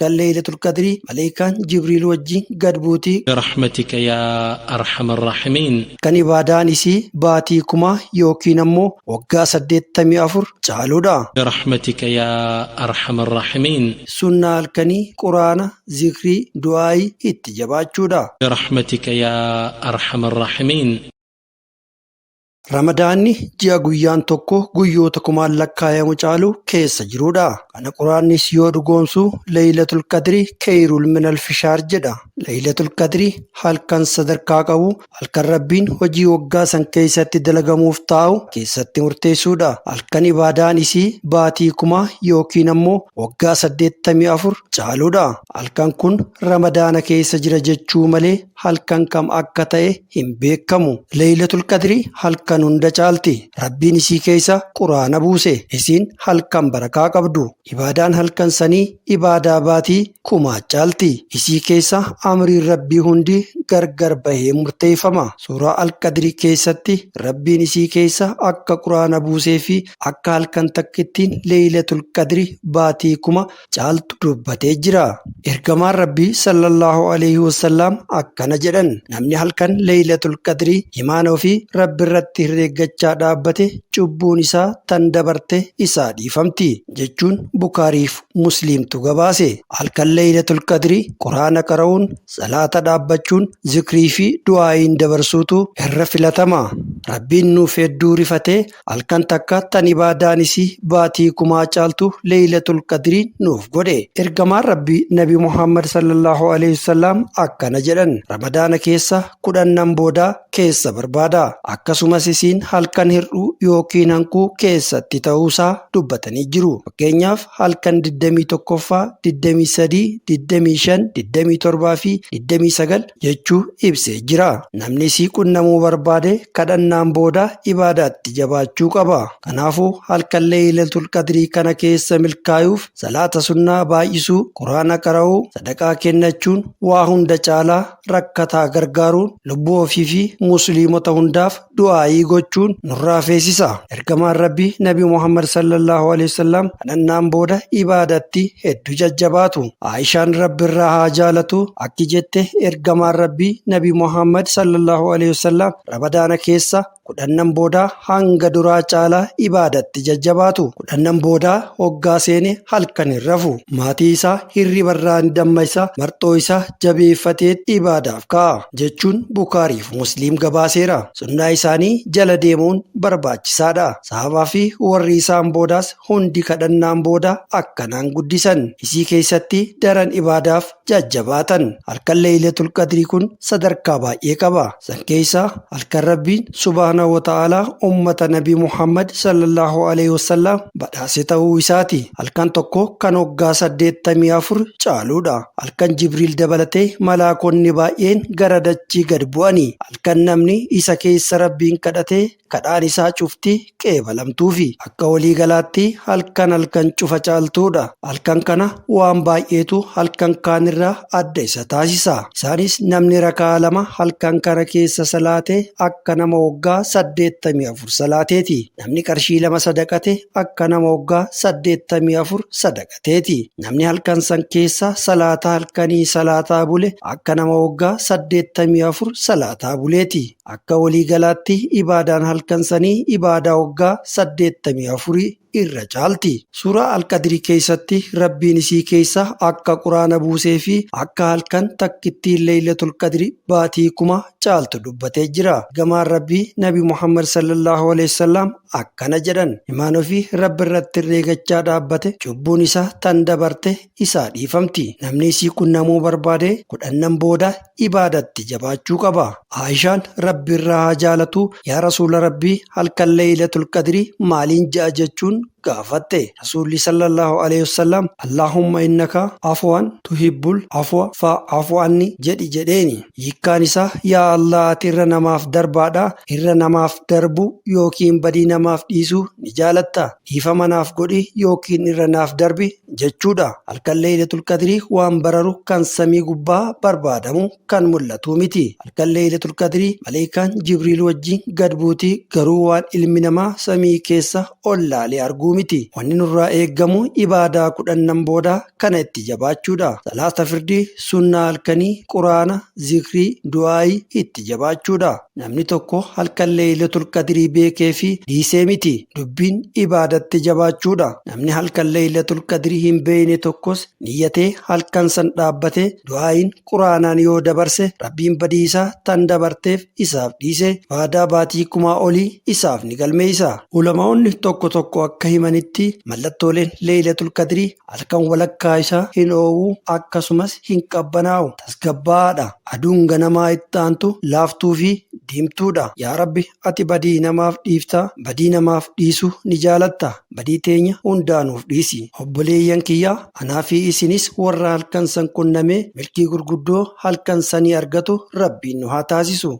kan Laylatul Qadrii maleekaan Jibriil wajjin gad buutii برحمتك يا أرحم الراحمين. kan ibaadaan isii baatii 1000 yookiin ammoo waggaa 84 caaluudha. برحمتك يا أرحم الراحمين. Sunnaa halkanii quraana zikrii du'aayii itti jabaachuudha. برحمتك يا أرحم الراحمين. Ramadaanni ji'a guyyaan tokko guyyoota 1000 lakkaayamu caalu keessa jiruudha. Kana quraannis yoo dhugoomsu Laylatul Qadrii khayrun minal fishaar jedha. Laylatul Qadrii halkan sadarkaa qabu halkan Rabbiin hojii waggaa san keessatti dalagamuuf taa'u keessatti murteessuudha. Halkan ibaadaan isii baatii 1000 yookiin ammoo waggaa 84 caaluudha. Halkan kun Ramadaana keessa jira jechuu malee halkan kam akka ta'e hin beekamu. Laylatul Qadrii halkan hunda caalti. Rabbiin isii keessa quraana buuse. Isiin halkan barakaa qabdu. Ibaadaan halkan sanii ibaadaa baatii 1000 caalti. Isii keessa amriin Rabbii hundi gargar bahee murteeffama. Suuraa Al-Qadrii keessatti Rabbiin isii keessa akka quraana buusee fi akka halkan takkittiin Laylatul Qadrii baatii 1000 caaltu dubbatee jira. Ergamaan Rabbii sallallahu alaihi wasallam akkana jedhan. Namni halkan Laylatul Qadrii imaana ofii Rabbi irratti herreeggachaa dhaabbate cubbuun isaa tan dabarte isaa dhiifamti jechuun Bukaariif Musliimtu gabaase. Halkan Laylatul Qadrii quraana qara'uun, salaata dhaabbachuun, zikrii fi du'aayiin dabarsuutu irra filatama. Rabbiin nuuf hedduu rifatee halkan takka tan ibaadaan isii baatii 1000 caaltu Laylatul Qadrii nuuf godhe. Ergamaan Rabbii Nabi Muhammad sallallahu alaihi wasallam akkana jedhan. Ramadaana keessa 10 boodaa keessa barbaada. Akkasumas isiin halkan hir'uu yookiin hanquu keessatti ta'uusaa dubbatanii jiru. Fakkeenyaaf halkan 21ffaa, 23, 25, 27 fi 29 jechuu ibsee jira. Namni isii qunnamuu barbaade kadhannaan booda ibaadaatti jabaachuu qaba. Kanaafuu halkan Laylatul Qadrii kana keessa milkaa'uuf salaata sunnaa baay'isuu, quraana qara'uu, sadaqaa kennachuun, waa hunda caalaa rakkataa gargaaruun, lubbuu ofii fi musliimota hundaaf du'aayii gochuun nurraa feesisa. Ergamaan Rabbii Nabi Muhammad sallallahu alaihi wasallam kadhannaan booda ibaadatti hedduu jajjabaatu. Aishaan Rabbi irraa haa jaalatu akki jette ergamaan Rabbii Nabi Muhammad sallallahu alaihi wasallam Ramadaana keessa 10 boodaa hanga duraa caalaa ibaadatti jajjabaatu. 10 boodaa hoggaa seene halkan hin rafu. Maatii isaa hirribarraa ni dammaqsa, marxoo isaa jabeeffatee ibaadaaf ka'a jechuun Bukaariif Musliim gabaaseera. Sunnaa isaanii jala deemuun barbaachisaadha. Sahabaa fi warri isaan boodaas hundi kadhannaan booda akkanaan guddisan. Isii keessatti daran ibaadaaf jajjabaatan. Halkan Laylatul Qadrii kun sadarkaa baay'ee qaba. San keessa halkan Rabbiin subhaanahu wa ta'aalaa ummata Nabi Muhammad sallallahu alaihi wasallam badhaase ta'uu isaati. Halkan tokko kan waggaa 84 caaluudha. Halkan Jibriil dabalatee malaakonni baay'een gara dachii gad bu'anii. Halkan namni isa keessa Rabbiin kadhatee kadhaan isaa cufti qeebalamtuufi. Akka waliigalaatti halkan cufa caaltuudha. Halkan kana waan baay'eetu halkan kaanirraa adda isa taasisa. Isaanis namni rakaa 2 halkan kana keessa salaate akka nama waggaa 84 salaateeti. Namni qarshii 2 sadaqate akka nama waggaa 84 sadaqateeti. Namni halkan san keessa salaata halkanii salaataa bule akka nama waggaa 84 salaataa buleeti. Akka waliigalaatti ibaadaan halkan sanii ibaadaa waggaa 84 irra caalti. Suuraa Al-Qadrii keessatti Rabbiin isii keessa akka quraana buusee fi akka halkan takkittiin Laylatul Qadrii baatii 1000 caaltu dubbatee jira. Ergamaan Rabbii Nabi Muhammad sallallahu alaihi wasallam akkana jedhan. Imaan ofii Rabbi irratti herreegachaa dhaabbate cubbuun isaa tan dabarte isaa dhiifamti. Namni isii qunnamuu barbaade 10 booda ibaadatti jabaachuu qaba. Aishaan Rabbi irraa haa jaalatu yaa Rasuula Rabbii halkan Laylatul Qadrii maaliin ja'a jechuun gaafatte. Rasuulli sallallahu alaihi wasallam Allahumma innaka afwan tuhibbul afwa fa'fu anni jedheeni. Hiikkaan isaa yaa Allah ati irra namaaf darbaadha. Irra namaaf darbu yookiin badii namaaf dhiisuu ni jaalatta. Dhiifama naaf godhi yookiin irra naaf darbi jechuudha. Halkan Laylatul Qadrii waan bararu kan samii gubbaa barbaadamu kan mul'atu miti. Halkan Laylatul Qadrii malaayikaan Jibriil wajjin gad buutii garuu waan ilmi namaa samii keessa ol laalee arguu miti. Wanni nurraa eeggamu ibaadaa 10 booda kana itti jabaachuudha. Salaata firdii, sunnaa halkanii, quraana, zikrii, du'aayii itti jabaachuudha. Namni tokko halkan Laylatul Qadrii beekee fi dhiisee miti. Dubbiin ibaadatti jabaachuudha. Namni halkan Laylatul Qadrii hin beekne tokkos niyyatee halkan san dhaabbatee du'aayiin quraanaan yoo dabarse Rabbiin badiisaa tan dabarteef isaaf dhiise waadaa baatii 1000 olii isaaf ni galmeessa. Ulamaa'onni tokko tokko akka himanitti mallattooleen Laylatul Qadrii halkan walakkaa isaa hin oowwu akkasumas hin qabbanaa'u. Tasgabbaa'aadha. Aduun ganamaa itti aantu laaftuu fi diimtuudha. Yaa Rabbi ati badii namaaf dhiifta, badii namaaf dhiisu ni jaalatta. Badii teenya hundaanuuf dhiisi. Obboleeyyan kiyyaa anaa fi isinis warra halkan san qunnamee milkii gurguddoo halkan sanii argatu Rabbiin nu haa taasisu.